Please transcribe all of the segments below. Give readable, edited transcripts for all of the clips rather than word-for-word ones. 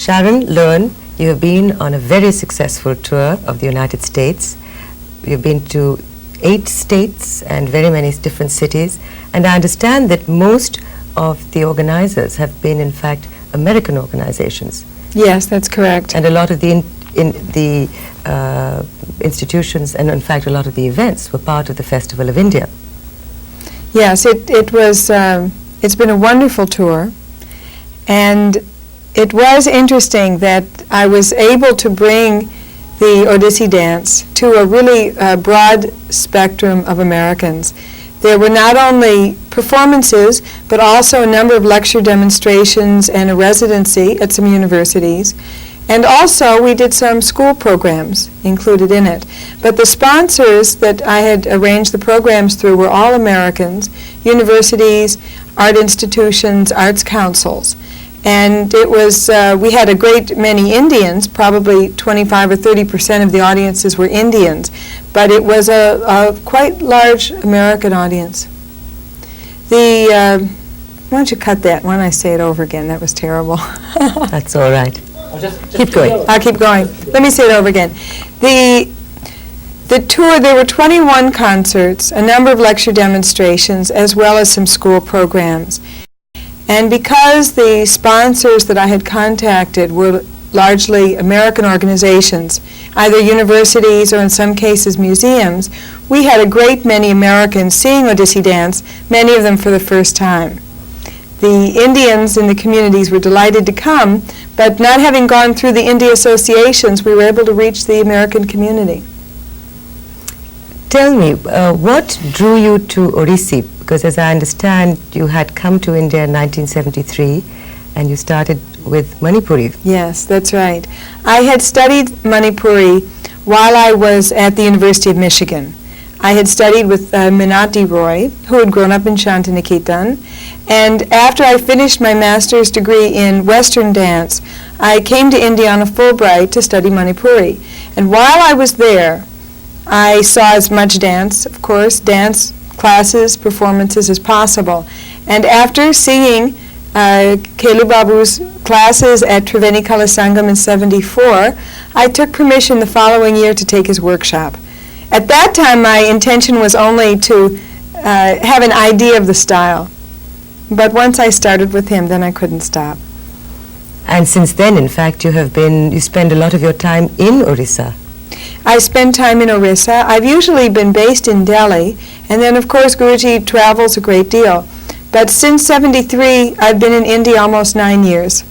Sharon Lern, you have been on a very successful tour of the United States. You've been to 8 states and very many different cities, and I understand that most of the organizers have been, in fact, American organizations. Yes, that's correct. And a lot of the institutions, and in fact a lot of the events, were part of the Festival of India. Yes, it was. It's been a wonderful tour, and it was interesting that I was able to bring the Odissi dance to a really broad spectrum of Americans. There were not only performances, but also a number of lecture demonstrations and a residency at some universities. And also we did some school programs included in it. But the sponsors that I had arranged the programs through were all Americans, universities, art institutions, arts councils. And it was, we had a great many Indians, probably 25 or 30% of the audiences were Indians, but it was a quite large American audience. Why don't you cut that? Why don't I say it over again? That was terrible. That's all right. Keep going. I'll keep going. Let me say it over again. The tour, there were 21 concerts, a number of lecture demonstrations, as well as some school programs. And because the sponsors that I had contacted were largely American organizations, either universities or in some cases museums, we had a great many Americans seeing Odissi dance, many of them for the first time. The Indians in the communities were delighted to come, but not having gone through the India associations, we were able to reach the American community. Tell me, what drew you to Odissi? Because as I understand, you had come to India in 1973 and you started with Manipuri. Yes, that's right. I had studied Manipuri while I was at the University of Michigan. I had studied with Minati Roy, who had grown up in Shantiniketan, and after I finished my master's degree in Western dance, I came to India on a Fulbright to study Manipuri. And while I was there, I saw as much dance, of course, dance classes, performances as possible. And after seeing Kelu Babu's classes at Triveni Kala Sangam in '74, I took permission the following year to take his workshop. At that time, my intention was only to have an idea of the style. But once I started with him, then I couldn't stop. And since then, in fact, you spend a lot of your time in Orissa. I spend time in Orissa. I've usually been based in Delhi, and then of course Guruji travels a great deal. But since '73, I've been in India almost 9 years.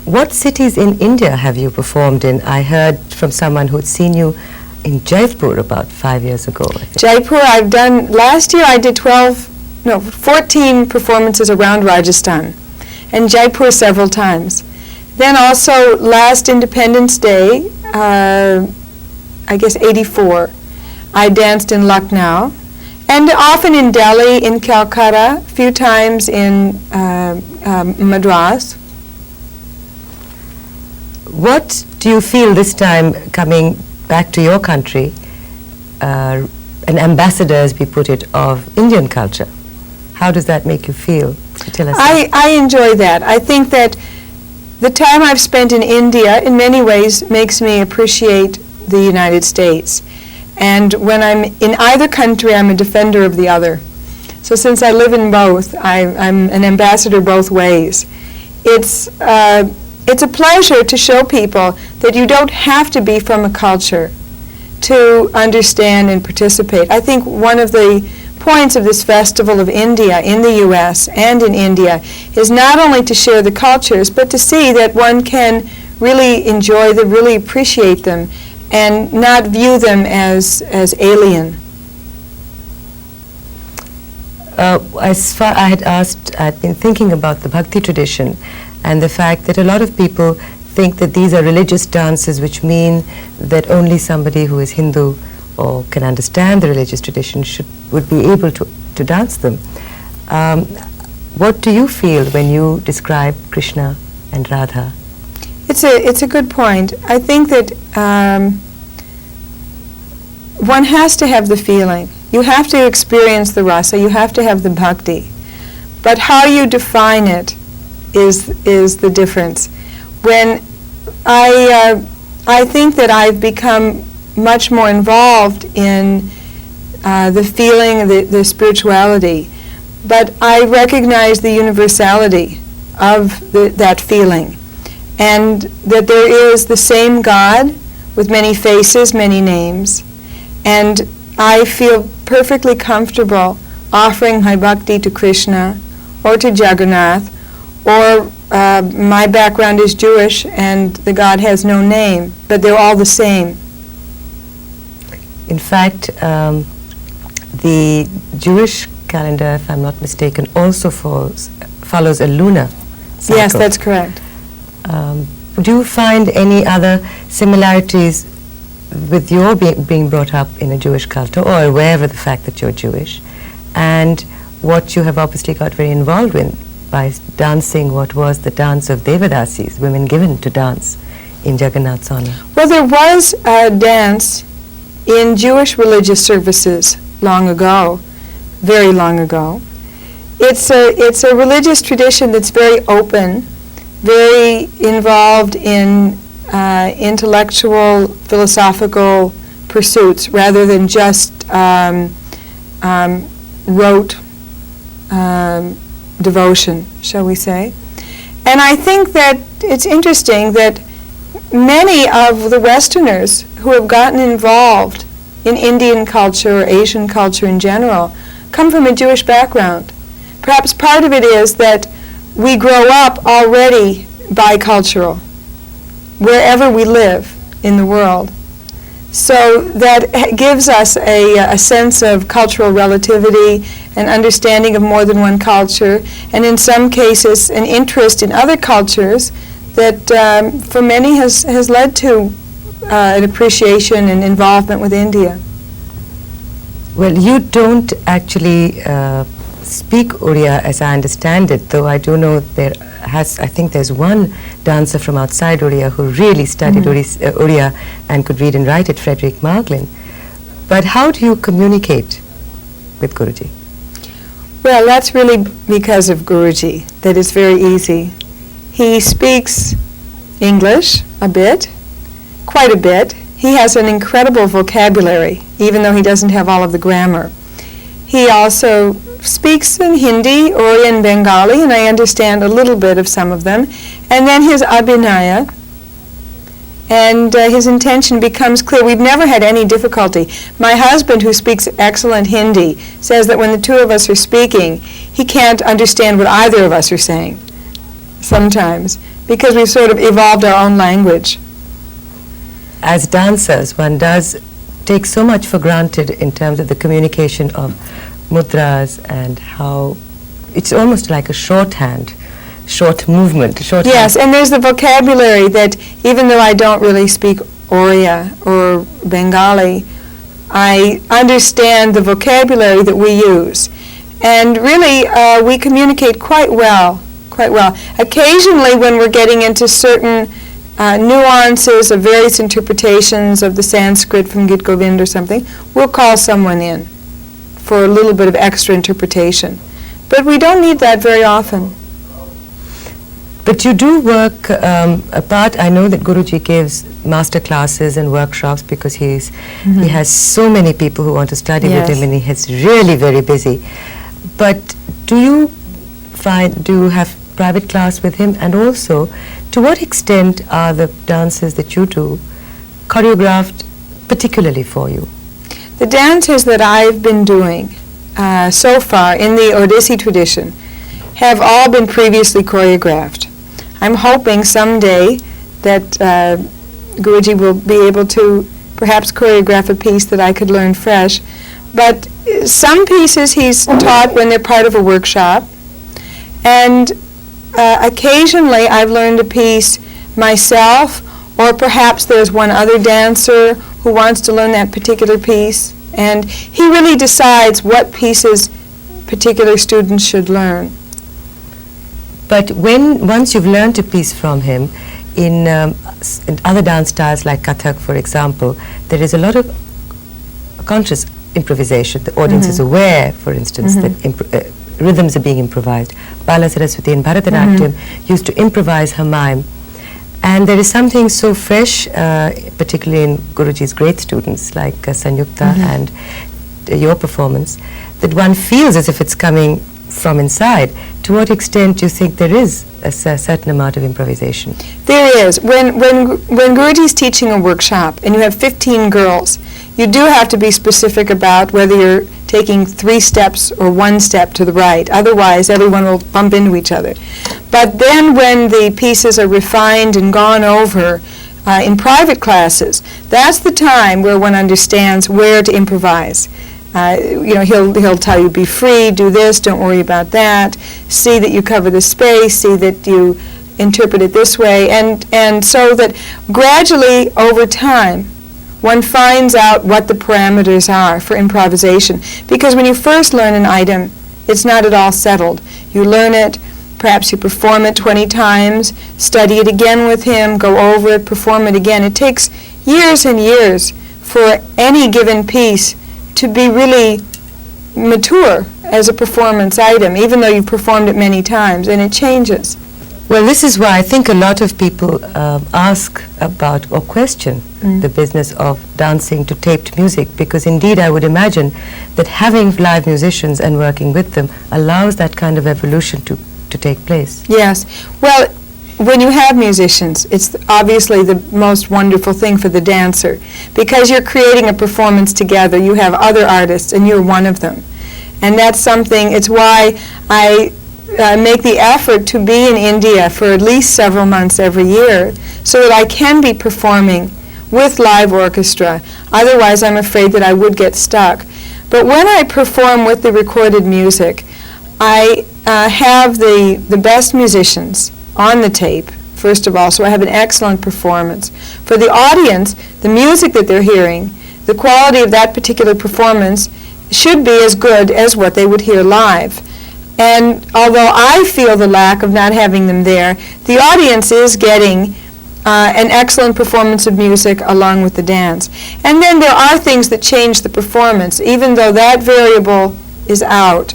What cities in India have you performed in? I heard from someone who'd seen you in Jaipur about 5 years ago. I think. Jaipur, I've done, last year I did 14 performances around Rajasthan, and Jaipur several times. Then also last Independence Day, I guess '84, I danced in Lucknow, and often in Delhi, in Calcutta, a few times in Madras. What do you feel this time coming back to your country, an ambassador, as we put it, of Indian culture? How does that make you feel? Tell us. I enjoy that. I think that the time I've spent in India in many ways makes me appreciate the United States. And when I'm in either country, I'm a defender of the other. So since I live in both, I'm an ambassador both ways. It's a pleasure to show people that you don't have to be from a culture to understand and participate. I think one of the points of this Festival of India in the U.S. and in India is not only to share the cultures, but to see that one can really enjoy them, really appreciate them, and not view them as alien. As far I'd been thinking about the Bhakti tradition and the fact that a lot of people think that these are religious dances, which mean that only somebody who is Hindu or can understand the religious tradition would be able to dance them. What do you feel when you describe Krishna and Radha? It's a good point. I think that one has to have the feeling. You have to experience the rasa. You have to have the bhakti. But how you define it is the difference. when I think that I've become much more involved in the feeling, the spirituality, but I recognize the universality of that feeling, and that there is the same God with many faces, many names, and I feel perfectly comfortable offering my bhakti to Krishna or to Jagannath, or my background is Jewish and the God has no name, but they're all the same. In fact, the Jewish calendar, if I'm not mistaken, also follows a lunar cycle. Yes, that's correct. Do you find any other similarities with your being brought up in a Jewish culture, or aware of the fact that you're Jewish, and what you have obviously got very involved with by dancing what was the dance of Devadasis, women given to dance in Jagannath's honor? Well, there was a dance in Jewish religious services long ago, very long ago. It's a religious tradition that's very open, very involved in intellectual, philosophical pursuits rather than just rote devotion, shall we say. And I think that it's interesting that many of the Westerners who have gotten involved in Indian culture or Asian culture in general come from a Jewish background. Perhaps part of it is that we grow up already bicultural, wherever we live in the world. So that gives us a sense of cultural relativity, an understanding of more than one culture, and in some cases an interest in other cultures that for many has led to an appreciation and involvement with India. Well, you don't actually speak Oriya as I understand it, though I do know I think there's one dancer from outside Oriya who really studied Oriya and could read and write it, Frederick Marglin. But how do you communicate with Guruji? Well, that's really because of Guruji that it's very easy. He speaks English a bit, quite a bit. He has an incredible vocabulary, even though he doesn't have all of the grammar. He also speaks in Hindi or in Bengali, and I understand a little bit of some of them. And then his abhinaya, and his intention becomes clear. We've never had any difficulty. My husband, who speaks excellent Hindi, says that when the two of us are speaking, he can't understand what either of us are saying sometimes, because we've sort of evolved our own language. As dancers, one does take so much for granted in terms of the communication of mudras and how it's almost like a shorthand, short movement. Yes, and there's the vocabulary that even though I don't really speak Oriya or Bengali, I understand the vocabulary that we use. And really, we communicate quite well. Occasionally, when we're getting into certain nuances of various interpretations of the Sanskrit from Git Govind or something, we'll call someone in for a little bit of extra interpretation. But we don't need that very often. But you do work apart. I know that Guruji gives master classes and workshops because he has so many people who want to study with him, and he is really very busy. But do you have private class with him? And also, to what extent are the dances that you do choreographed particularly for you? The dances that I've been doing so far in the Odissi tradition have all been previously choreographed. I'm hoping someday that Guruji will be able to perhaps choreograph a piece that I could learn fresh. But some pieces he's taught when they're part of a workshop, and occasionally I've learned a piece myself, or perhaps there's one other dancer who wants to learn that particular piece, and he really decides what pieces particular students should learn. But once you've learned a piece from him, in other dance styles like Kathak, for example, there is a lot of conscious improvisation. The audience is aware, for instance, that rhythms are being improvised. Bala Saraswati in Bharatanatyam used to improvise her mime, And there is something so fresh, particularly in Guruji's great students like Sanyukta and your performance, that one feels as if it's coming from inside. To what extent do you think there is a certain amount of improvisation? There is. When Guruji's teaching a workshop and you have 15 girls, you do have to be specific about whether you're taking 3 steps or 1 step to the right. Otherwise, everyone will bump into each other. But then when the pieces are refined and gone over in private classes, that's the time where one understands where to improvise. He'll tell you, be free, do this, don't worry about that, see that you cover the space, see that you interpret it this way, and so that gradually over time one finds out what the parameters are for improvisation. Because when you first learn an item, it's not at all settled. You learn it, perhaps you perform it 20 times, study it again with him, go over it, perform it again. It takes years and years for any given piece to be really mature as a performance item, even though you've performed it many times, and it changes. Well, this is why I think a lot of people ask about or question the business of dancing to taped music, because indeed I would imagine that having live musicians and working with them allows that kind of evolution to take place. Yes. Well, when you have musicians, it's obviously the most wonderful thing for the dancer, because you're creating a performance together. You have other artists, and you're one of them. And that's something, it's why I make the effort to be in India for at least several months every year, so that I can be performing with live orchestra. Otherwise, I'm afraid that I would get stuck. But when I perform with the recorded music, I have the best musicians on the tape, first of all, so I have an excellent performance. For the audience, the music that they're hearing, the quality of that particular performance should be as good as what they would hear live. And although I feel the lack of not having them there, the audience is getting an excellent performance of music along with the dance. And then there are things that change the performance, even though that variable is out.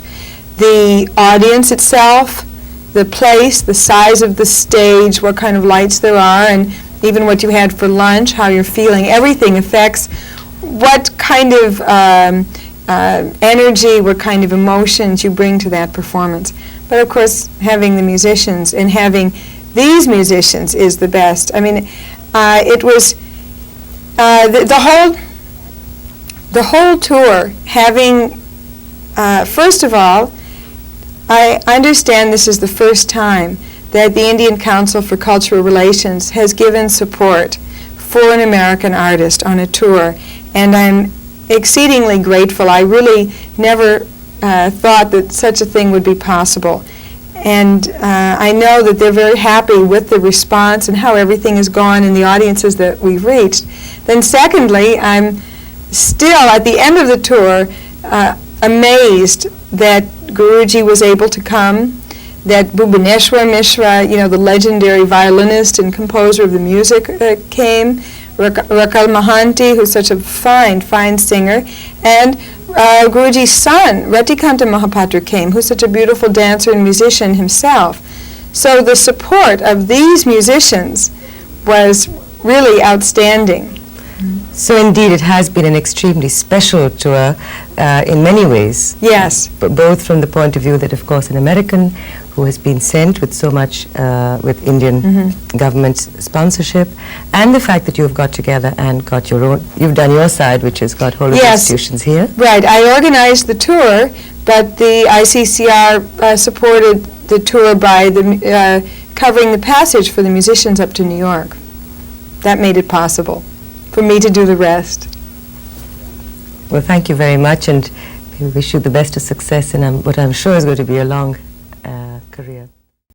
The audience itself, the place, the size of the stage, what kind of lights there are, and even what you had for lunch, how you're feeling, everything affects what kind of energy, what kind of emotions you bring to that performance. But of course, having the musicians and having these musicians is the best. I mean, it was the whole tour having, first of all, I understand this is the first time that the Indian Council for Cultural Relations has given support for an American artist on a tour, and I'm exceedingly grateful. I really never thought that such a thing would be possible. And I know that they're very happy with the response and how everything has gone in the audiences that we've reached. Then secondly, I'm still, at the end of the tour, amazed that Guruji was able to come, that Bhubaneswar Mishra, the legendary violinist and composer of the music, came, Rakal Mahanti, who's such a fine singer, and Guruji's son, Ratikanta Mahapatra, came, who's such a beautiful dancer and musician himself. So the support of these musicians was really outstanding. So indeed, it has been an extremely special tour in many ways. Yes. Both from the point of view that, of course, an American who has been sent with so much, with Indian government sponsorship, and the fact that you've got together and got your own, you've done your side, which has got hold of institutions here. Right. I organized the tour, but the ICCR supported the tour by covering the passage for the musicians up to New York. That made it possible for me to do the rest. Well, thank you very much, and we wish you the best of success in what I'm sure is going to be a long